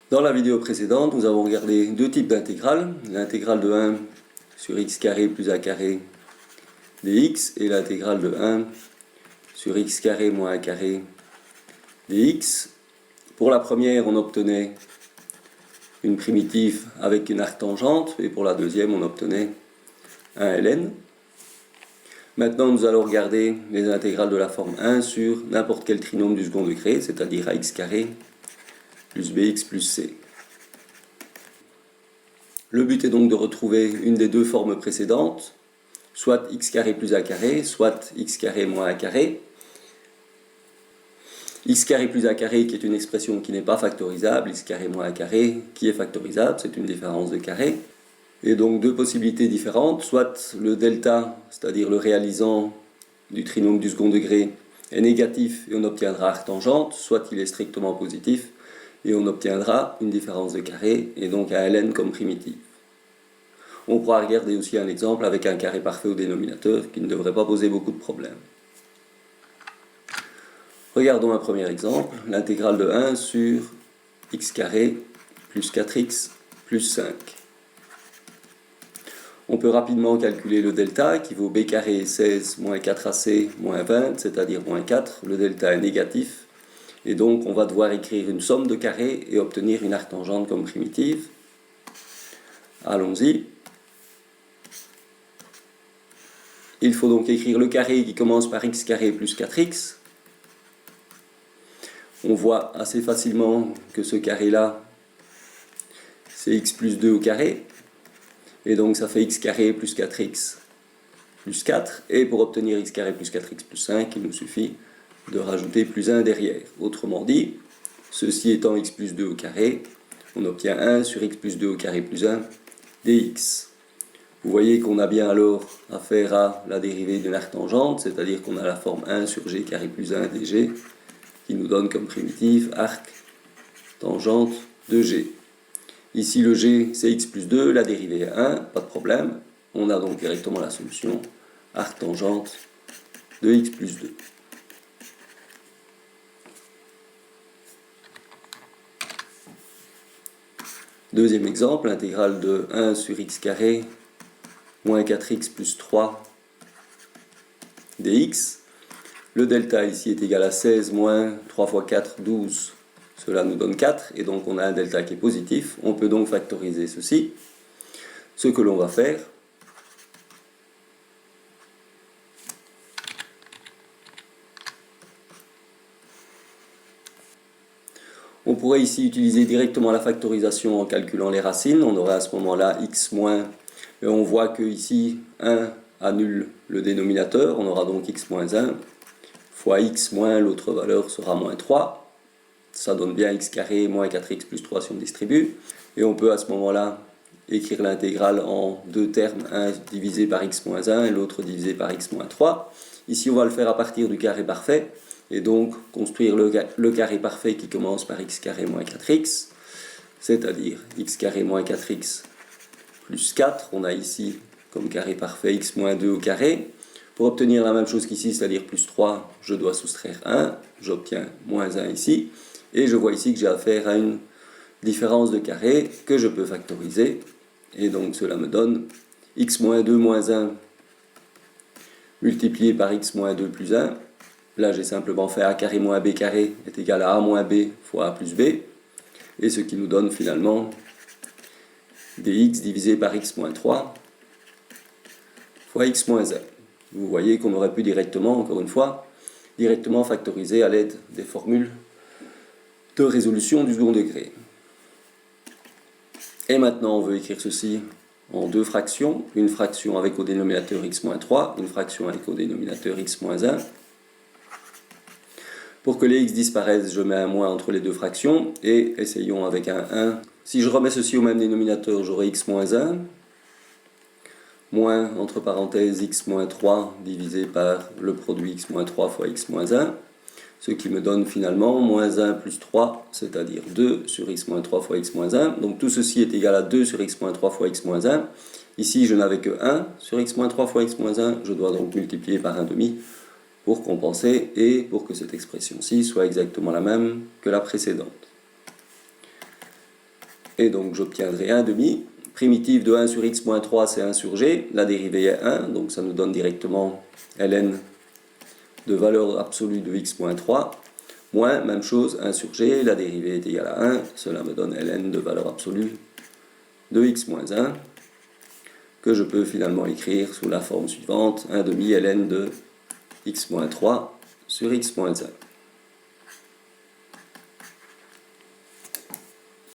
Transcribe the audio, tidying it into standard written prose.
Dans la vidéo précédente, nous avons regardé deux types d'intégrales, l'intégrale de 1 sur x carré plus a carré dx et l'intégrale de 1 sur x carré moins a carré dx. Pour la première, on obtenait une primitive avec une arctangente et pour la deuxième, on obtenait un ln. Maintenant, nous allons regarder les intégrales de la forme 1 sur n'importe quel trinôme du second degré, c'est-à-dire ax carré plus bx plus c. Le but est donc de retrouver une des deux formes précédentes, soit x carré plus a carré, soit x carré moins a carré. X carré plus a carré qui est une expression qui n'est pas factorisable, x carré moins a carré qui est factorisable, c'est une différence de carré. Et donc deux possibilités différentes, soit le delta, c'est-à-dire le réalisant du trinôme du second degré, est négatif et on obtiendra arctangente, soit il est strictement positif et on obtiendra une différence de carré et donc un ln comme primitive. On pourra regarder aussi un exemple avec un carré parfait au dénominateur qui ne devrait pas poser beaucoup de problèmes. Regardons un premier exemple, l'intégrale de 1 sur x carré plus 4x plus 5. On peut rapidement calculer le delta qui vaut b carré 16 moins 4ac moins 20, c'est-à-dire moins 4. Le delta est négatif et donc on va devoir écrire une somme de carrés et obtenir une arctangente comme primitive. Allons-y. Il faut donc écrire le carré qui commence par x carré plus 4x. On voit assez facilement que ce carré-là, c'est x plus 2 au carré. Et donc ça fait x carré plus 4x plus 4. Et pour obtenir x carré plus 4x plus 5, il nous suffit de rajouter plus 1 derrière. Autrement dit, ceci étant x plus 2 au carré, on obtient 1 sur x plus 2 au carré plus 1 dx. Vous voyez qu'on a bien alors affaire à la dérivée d'une arctangente, c'est-à-dire qu'on a la forme 1 sur g carré plus 1 dg, qui nous donne comme primitive arc tangente de g. Ici le g c'est x plus 2, la dérivée est 1, pas de problème. On a donc directement la solution arc tangente de x plus 2. Deuxième exemple, l'intégrale de 1 sur x carré moins 4x plus 3 dx. Le delta ici est égal à 16 moins 3 fois 4, 12. Cela nous donne 4 et donc on a un delta qui est positif. On peut donc factoriser ceci. Ce que l'on va faire, on pourrait ici utiliser directement la factorisation en calculant les racines. On aurait à ce moment-là x moins, et on voit que ici 1 annule le dénominateur. On aura donc x moins 1 fois x moins, l'autre valeur sera moins 3. Ça donne bien x carré moins 4x plus 3 si on distribue. Et on peut à ce moment-là écrire l'intégrale en deux termes, un divisé par x moins 1 et l'autre divisé par x moins 3. Ici on va le faire à partir du carré parfait. Et donc construire le carré parfait qui commence par x carré moins 4x, c'est-à-dire x carré moins 4x plus 4. On a ici comme carré parfait x moins 2 au carré. Pour obtenir la même chose qu'ici, c'est-à-dire plus 3, je dois soustraire 1. J'obtiens moins 1 ici. Et je vois ici que j'ai affaire à une différence de carré que je peux factoriser. Et donc cela me donne x moins 2 moins 1 multiplié par x moins 2 plus 1. Là, j'ai simplement fait a carré moins b carré est égal à a moins b fois a plus b. Et ce qui nous donne finalement dx divisé par x moins 3 fois x moins 1. Vous voyez qu'on aurait pu directement, encore une fois, directement factoriser à l'aide des formules de résolution du second degré. Et maintenant, on veut écrire ceci en deux fractions. Une fraction avec au dénominateur x moins 3, une fraction avec au dénominateur x moins 1. Pour que les x disparaissent, je mets un moins entre les deux fractions et essayons avec un 1. Si je remets ceci au même dénominateur, j'aurai x moins 1, moins, entre parenthèses, x moins 3 divisé par le produit x moins 3 fois x moins 1, ce qui me donne finalement moins 1 plus 3, c'est-à-dire 2 sur x moins 3 fois x moins 1. Donc tout ceci est égal à 2 sur x moins 3 fois x moins 1. Ici, je n'avais que 1 sur x moins 3 fois x moins 1. Je dois donc multiplier par 1,5 pour compenser et pour que cette expression-ci soit exactement la même que la précédente. Et donc j'obtiendrai 1 demi. Primitive de 1 sur x moins 3, c'est 1 sur g. La dérivée est 1, donc ça nous donne directement ln de valeur absolue de x moins 3. Moins, même chose, 1 sur g, la dérivée est égale à 1. Cela me donne ln de valeur absolue de x moins 1, que je peux finalement écrire sous la forme suivante, 1 demi ln de x moins 3 sur x moins 1.